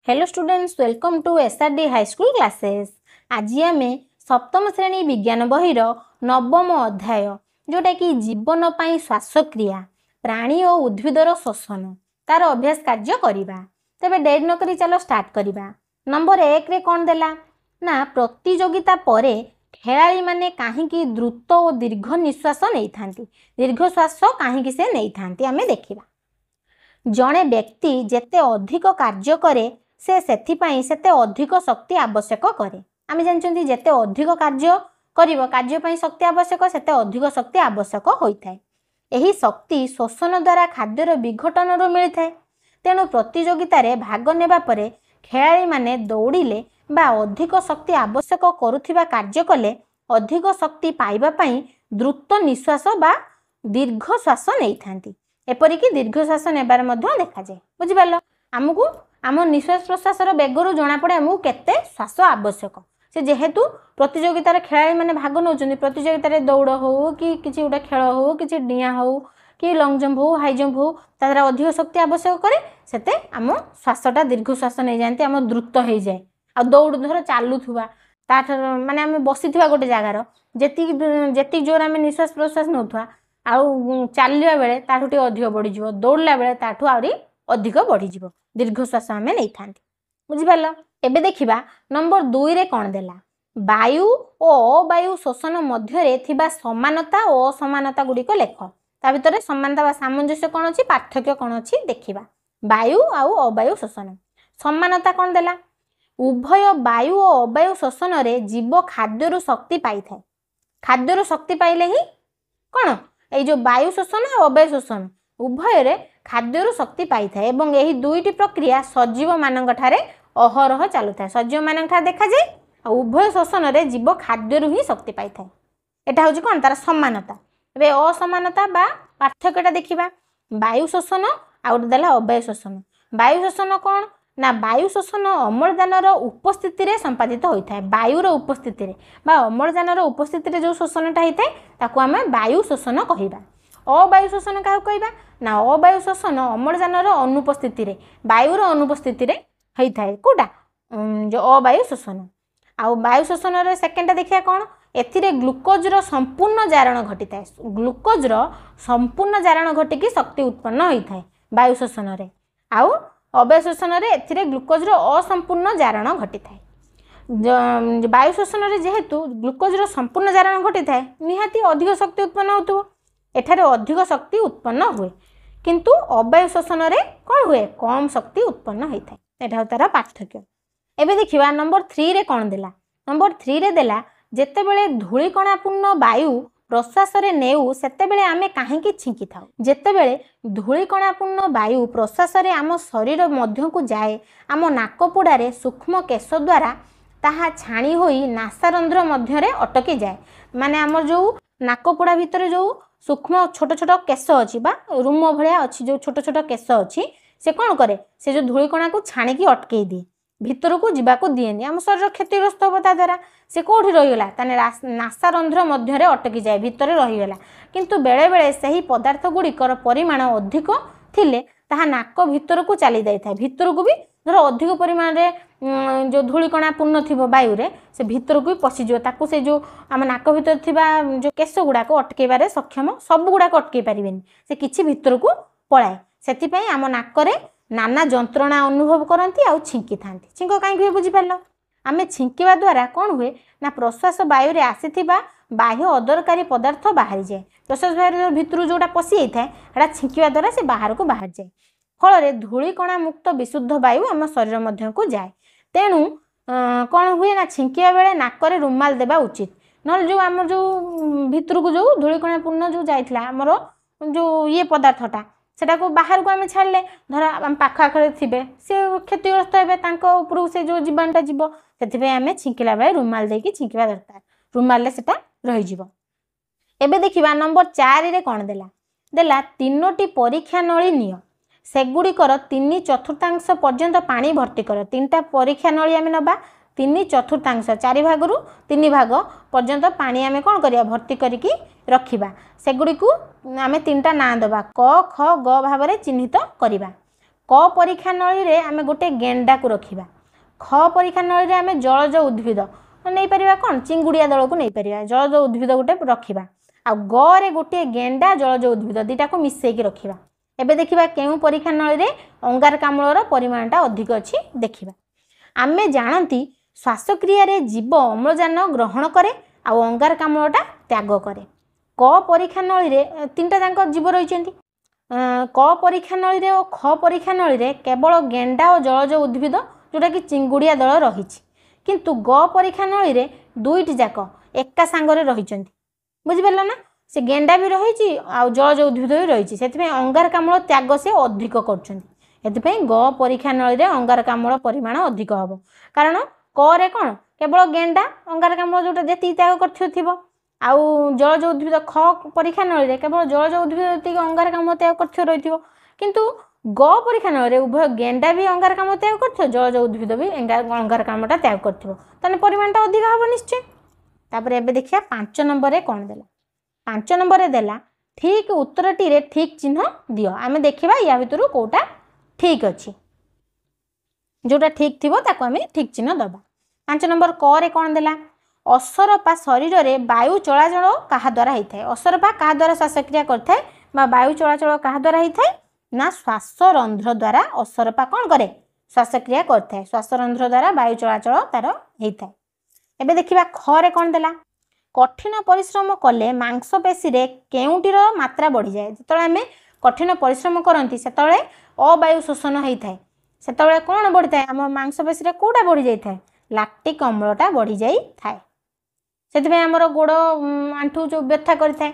Hello students, welcome to SRD high school classes. आज आम सप्तम श्रेणी विज्ञान बहिर नवम अध्याय जोटा कि जीवन पाई श्वासक्रिया प्राणी और उद्भिदर श्वसन तार अभ्यास कार्य करवा। तेबे डेरी न करी चलो स्टार्ट करवा। नंबर 1 रे कौन देला ना प्रतियोगिता परे खेलाड़ी माने काहींकी द्रुत और दीर्घ निश्वास नहीं थांती। दीर्घ श्वास काहींकी से नहीं थांती आमे देखिबा। जड़े व्यक्ति जेते अधिक कार्य करे से सेथिपाई सेते अधिक शक्ति आवश्यक करे। आमे जानछंती जेते अधिक कार्य करिवो कार्य पई शक्ति आवश्यक सेते अधिक शक्ति आवश्यक होइथाय। एही शक्ति श्वसन द्वारा खाद्यर विघटन रो मिलिथाय। तेणु प्रतियोगिता रे भाग नेबा परे खेलाड़ी माने दौड़िले बा अधिक शक्ति आवश्यक करुथिबा कार्य कले अधिक शक्ति पाइबा पई द्रुत निश्वास बा दीर्घ श्वास नहीं थांती। एपरिकी दीर्घ श्वास नेबार मध्य देखा जाए। बुझिपारल आमको आम निश्वास प्रश्वास बेगरू जना पड़े आमको केते श्वास आवश्यक। से जेहेतु प्रतियोगितार खेलाड़ी माने भाग नौचंदी प्रतियोगितार दौड़ हो कि किसी गोटे खेल हो कि डिया हो कि लंग जंप हो हाई जंप हो तार अधिक शक्ति आवश्यक करे सेते आम श्वासटा दीर्घ श्वास नहीं जाती आम द्रुत हो जाए। आ दौड़ धर चलुवा ताठ माने आम बसीथिबा गोटे जगार जेती जोर आम निश्वास प्रश्वास नौथुआ आउ चलवा बेले ताठू टिके अधिक बढ़ीज दौड़ला बेले ताठू आहरी अधिक बढ़ीज दीर्घ श्वास आम नहीं था। बुझिपार एबे देखिबा नंबर 2 रे कौन देला वायु और अवायु श्वसन मध्य थिबा समानता और असमानता गुड़िक लेख। ता भितर समानता बा सामंजस्य कौन अच्छी पार्थक्य कौन अच्छी देखिबा। वायु आउ अवायु श्वसन समानता कौन देला उभय वायु और अवायु श्वसन रे जीव खाद्यर शक्ति पाई थाए। खाद्यर शक्ति पाइले ही कौन ए जो वायु श्वसन और अवायु श्वसन उभय रे खाद्यर शक्ति पाई थाए एवं एही दुईटी प्रक्रिया सजीव मानक ठारे अहरह चालू थाए। सजीव मानक ठारे देखा जाए आ उभय श्वसन रे जीव खाद्यर ही शक्ति पाई थाए। एटा होची कोन तार समानता। एबे असमानता बा पार्थक्यटा देखिबा वायु श्वसन आ उड देला अवायु श्वसन। वायु श्वसन कोन ना वायु श्वसन अम्लजान उपस्थिति रे संपादित होइथाय। वायु रो उपस्थिति रे बा अम्लजान उपस्थिति रे जो श्वसनटा होइथाय ताकू आमे वायु श्वसन कहिबा। अवायु श्वसन का कहबा ना अवायु श्वसन अम्लजान अनुपस्थिति रे वायु अनुपस्थिति रे होइथाय। कोटा जो अवायु श्वसन आ वायु श्वसन रे सेकेंड देखिया कोन एथिरे ग्लूकोज रो संपूर्ण जारण घटिथाय। ग्लूकोज रो संपूर्ण जारण घटिकी शक्ति उत्पन्न होइथाय वायु श्वसन रे। आउ अवायु श्वसन रे एथिरे ग्लूकोज रो असंपूर्ण जारण घटिथाय। वायु श्वसन रे जेहेतु ग्लूकोज रो संपूर्ण जारण घटिथाय निहाती अधिक शक्ति उत्पन्न होतु एठारे अधिक शक्ति उत्पन्न हुए किंतु अवायु श्वसन रे कौन हुए कम शक्ति उत्पन्न होता है। एटा तार पार्थक्य। एबे देखिबा नंबर 3 रे कौन देला नंबर 3 रे देला जेतेबेले धूलिकणापूर्ण वायु प्रश्वास रे नेउ सेतेबेले आमे काहेकि छिंकी थाउ। जेतेबेले धूलिकणापूर्ण वायु प्रश्वास रे आम शरीर मध्य को जाए आम नाकपुड़ा रे सूक्ष्म केश द्वारा ताहा छाणी होई नासारंध्र मध्य रे अटकी जाए। माने आमर जो नाकपुड़ा भितर जो सूक्ष्म छोट छोट केश अच्छी बा रूम भाया अच्छी जो छोट छोट केश अच्छी से कौन करे से जो धूलिकणा को छाणिकी अटकई दिए भितर को जीवाको दिएनि आम शरीर क्षतिग्रस्त हम ता द्वारा से कौटी रहीगला ताने नासारंध्र मध्य अटकी जाए भितर रहीगला। किंतु बेले बेले सही पदार्थ गुड़िकर परिमाण अधिक थिले ताहा नाक भितर को चली जाए था। भितर को भी धर अधिक परिमाण रे जो धूलिकणा पूर्ण थी वायु रे से भितर को भी पशिज ताकू से जो आम नाक भितर थिबा जो केश गुड़ाक अटकेबारे सक्षम सब गुड़ाक अटकई पारिबेनी से किछि भितर को पलाए। सेतिपई आम नाकरे नाना जंत्रणा अनुभव करती आउ छिंकी थांती। छिंक कहीं बुझी पारल आमे छिंकिवा द्वारा कौन हुए ना प्रश्वास वायु रे आसीथिबा बाह्य अदरकारी पदार्थ बाहरी जाए। प्रश्वास वायु भितर जोटा पशि जाए एटा छिंकिवा द्वारा से बाहर को बाहर जाए फल धूलिकणा मुक्त विशुद्ध वायु आम शरीर मध्य को जाए। तेणु कौन हुए ना छिंकिया बेले नाकरे रुमाल देवा उचित न जो आम जो भितर को जो धूलिकणा पूर्ण जो जाइथिला आमर जो ये पदार्थटा सेटा को बाहर को आम छाड़ले धर आम पाख आखरे थिबे से क्षतिग्रस्त हेबे तांको उपरु से जो जीवाणुटा जीव सेथिबे आमे छिंकिला बेले रुमाल देकी छिंकिबा दरकार रुमाल ले सेटा रहि जीव। एबे देखिबा नंबर 4 रे कोन देला देला 3टी परीक्षा नळी निय सेगुड़िकर 3/4 पर्यंत पानी भर्ती कर। 3टा परीक्षा नली आम नबा 3/4 4 भाग 3 भाग पर्यंत पानी आम कौन करिया भर्ती करिकी रखिबा। सेगुड़ी को आम 3टा ना दबा क ख ग भाव में चिन्हित करिबा। क परीक्षा नली रे आमे गोटे गेंडा को रखिबा ख परीक्षा नली रे आमे जलज उद्भिद नहीं परिबा कोन चिंगुड़िया दल को नहीं परिबा जलज उद्भिद गोटे रखिबा आ ग रे गोटे गेंडा जलज उद्भिद दीटा को मिसई के रखिबा एबे देखिबा केउ परीक्षा नली रे अंगारकाम्लर परिमाणटा अधिक अछि देखिबा आमे जानती श्वासक्रिया रे जीव अम्लजान ग्रहण करे आ अंगारकाम्लटा त्याग करे क परीक्षा नली रे तीनटा जांक जीव रहिसेंती क परीक्षा नली रे और ख परीक्षा नली रे केवल गेंडा और जलज उद्भिद जोटा कि चिंगुड़िया दल रहिछि किंतु ग परीक्षा नली रे दुईटी जाक एका सांगरे रहिसेंती बुझि परला ना से गेंडा भी रही आ जलज उद्भिद भी रही अंगारकाम्ल त्याग से अधिक कर ग परीक्षा नली रे अंगारकाम्ल परिमाण अधिक हम कारण क रे कौन केवल गेंडा अंगारकाम्ल जोटा जी त्याग कर आउ जलज उद्भिद ख परीक्षा नली रे केवल जलज उद्भिद जी अंगारकाम्ल त्याग कर रही किंतु ग परीक्षा नली रे उभय गेंडा भी अंगारकाम्ल त्याग कर जलज उद्भिद भी अंगारकाम्लटा त्याग कर परिमाणटा अधिक हम निश्चय तापर एबे देखिया 5 नंबर रे कौन देला 5 नंबर रे देला ठीक उत्तरटी रे ठीक चिन्ह दियो आमे देखिबा या भितरु कोटा ठीक अछि जोटा ठीक थिबो ताको आमे ठीक चिन्ह दबा 5 नंबर क रे कौन देला असरपा शरीर रे वायु चलाचल कहा द्वारा होइथाय असरपा कहा द्वारा श्वासक्रिया करथाय बा वायु चलाचल कहा द्वारा होइथाय ना श्वासरंध्र द्वारा असरपा कौन करे श्वासक्रिया करथाय श्वासरंध्र द्वारा वायु चलाचल तार होइथाय एबे देखिबा ख रे कौन देला कठिन परिश्रम कले मांसपेशी रे केउटीर मात्रा बढ़ी जाए जेतले आमे कठिन परिश्रम करंती सेतले अवायु शोषण होइथाय सेतले कोन बढ़ी थाए हम मांसपेशी रे कोटा बढ़ी जाई थाए लैक्टिक अम्लटा बढ़ी जाई थाए सेतिबे हमर गोड़ आंठू जो व्यथा करि थाए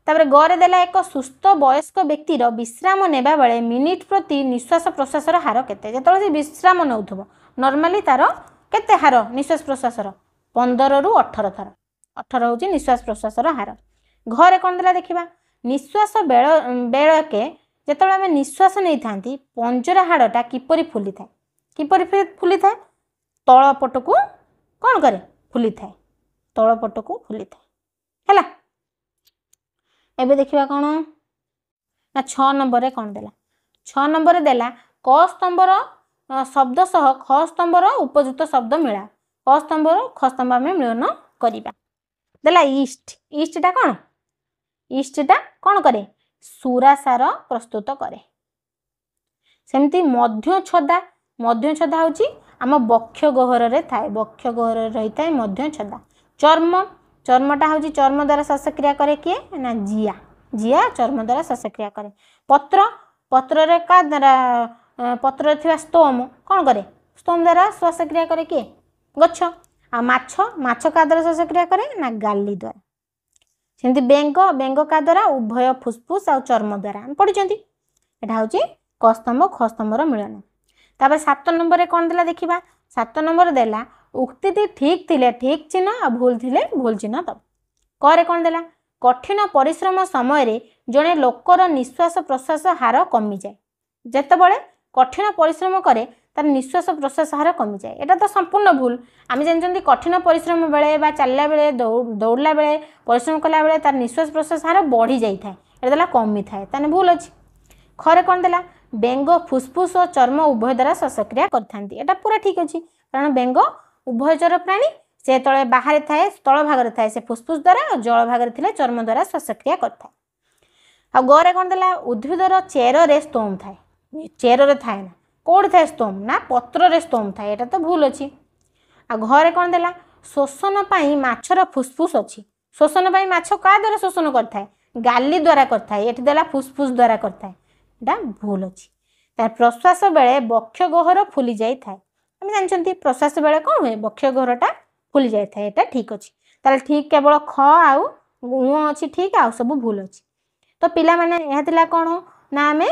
तापर गरे देला एक सुस्थ वयस्क व्यक्तिर विश्राम नेबा बेले मिनिट प्रति निश्वास प्रश्वास हार केते जेतले से विश्राम नउथबो नॉर्मली तार केते हार निश्वास प्रश्वास 15 रु 18 थर 18 हूँ निश्वास प्रश्वास हार घरे कौन देला देखिबा निश्वास बेलके जिते आम निश्वास नहीं था पंजरा हाड़टा किपरि फुली थाए किपरि फुली थाए तल पटकू कौन करे फुली थाए तल पटकू फुली थाए है एबे देखिबा कौन ना 6 नंबर रे कौन देला 6 नंबर रे देला क स्तंभर शब्द सह ख स्तंभर उपयुक्त शब्द मिला क स्तंभर ख स्तंभ आम मिलन करिबा देला ईस्ट ईस्टा कौन ईस्टा कौन करे सुरासार प्रस्तुत करे सेमती मध्य छदा होची आम बक्ष गहर रे थाए बक्ष गहर रही थाए मध्य छदा चर्मटा होची चर्म द्वारा श्वासक्रिया करे किए ना जिया चर्म द्वारा श्वासक्रिया करे पत्र रे का द्वारा पत्र थिबा स्तोम कौन करे स्तोम द्वारा श्वासक्रिया करे किए गच्छ आ माछ का द्वारा श्वासक्रिया करे ना गाली द्वारा सेमती बेंग का द्वारा उभय फुसफुस आ चर्म द्वारा पढ़ी एटा होची क स्तंभ ख स्तंभर मिलन तापर 7 नंबर रे कौन देला देखिबा 7 नंबर देला उक्ति ठीक थिले ठीक चिन्ह आ भूल थिले भूल चिन्ह तब क रे कौन देला कठिन परिश्रम समय रे जने लोकर निश्वास प्रश्वास हार कमी जाए जेतेबेले कठिन परिश्रम करे तार निश्वास प्रश्वास हार कमी जाए एटा तो संपूर्ण भूल आम जानते कठिन परिश्रम बेले बा चलला बेले दौड़ला बेले परिश्रम कला बेले तार निश्वास प्रश्वास हार बढ़ी जाई थाए एटा देला कमी थाए ताने भूल अछि खरे कौन देला बेंग फुसफुस और चर्म उभय द्वारा श्वासक्रिया करथांती एटा पूरा ठीक अछि कारण बेंग उभयचर प्राणी से तले बाहर थाए तल भाग थाए से फुसफुस द्वारा और जल भाग थिले चर्म द्वारा श्वासक्रिया करथाए आ गरे कौन देला उद्भिदर चेर रे स्तोम थाए चेर रे थाए ना कोड थाए स्तोम ना पत्र रे स्तोम थाए एटा तो भूल अछि आ घरे कौन देला शोषण पई माछर फुसफुस अछि शोषण पई माछ का द्वारा शोषण करथाए गाली द्वारा करथाए एठी देला फुसफुस द्वारा करथाए एटा भूल अछि तार प्रश्वास बेले बक्ष गहर फुली जाई थाए हम जानछंती प्रश्वास बेले कोन होय बक्ष गहरटा फुली जाई थाए एटा ठीक अछि ताल ठीक केवल ख आउ उ अछि ठीक आ सब भूल अछि तो पिला माने एहा तिला कोन ना आमे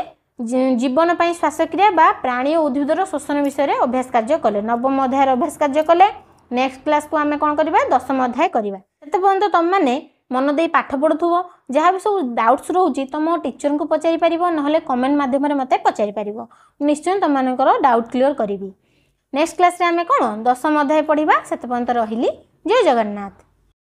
जीवन पई श्वासक्रिया बा प्राणी और उद्भिदर शोषण विषय रे अभ्यास कार्य कले नवम अध्याय रे अभ्यास कार्य कले नेक्स्ट क्लास को आमे कोन करबा दशम अध्याय करबा तते पर्यंत तुम माने मन दे पाठ पढुथुबो जहाँ भी सब डाउट्स रोची तुम टीचर को पचारि पारिबो नहले कमेंट माध्यम रे मते पचारि पारिबो निश्चय तुम मानकर डाउट क्लियर करिवि नेक्स्ट क्लास रे आमे कोन दशम अध्याय पढिबा सेते पर्यंत रहिली जय जगन्नाथ।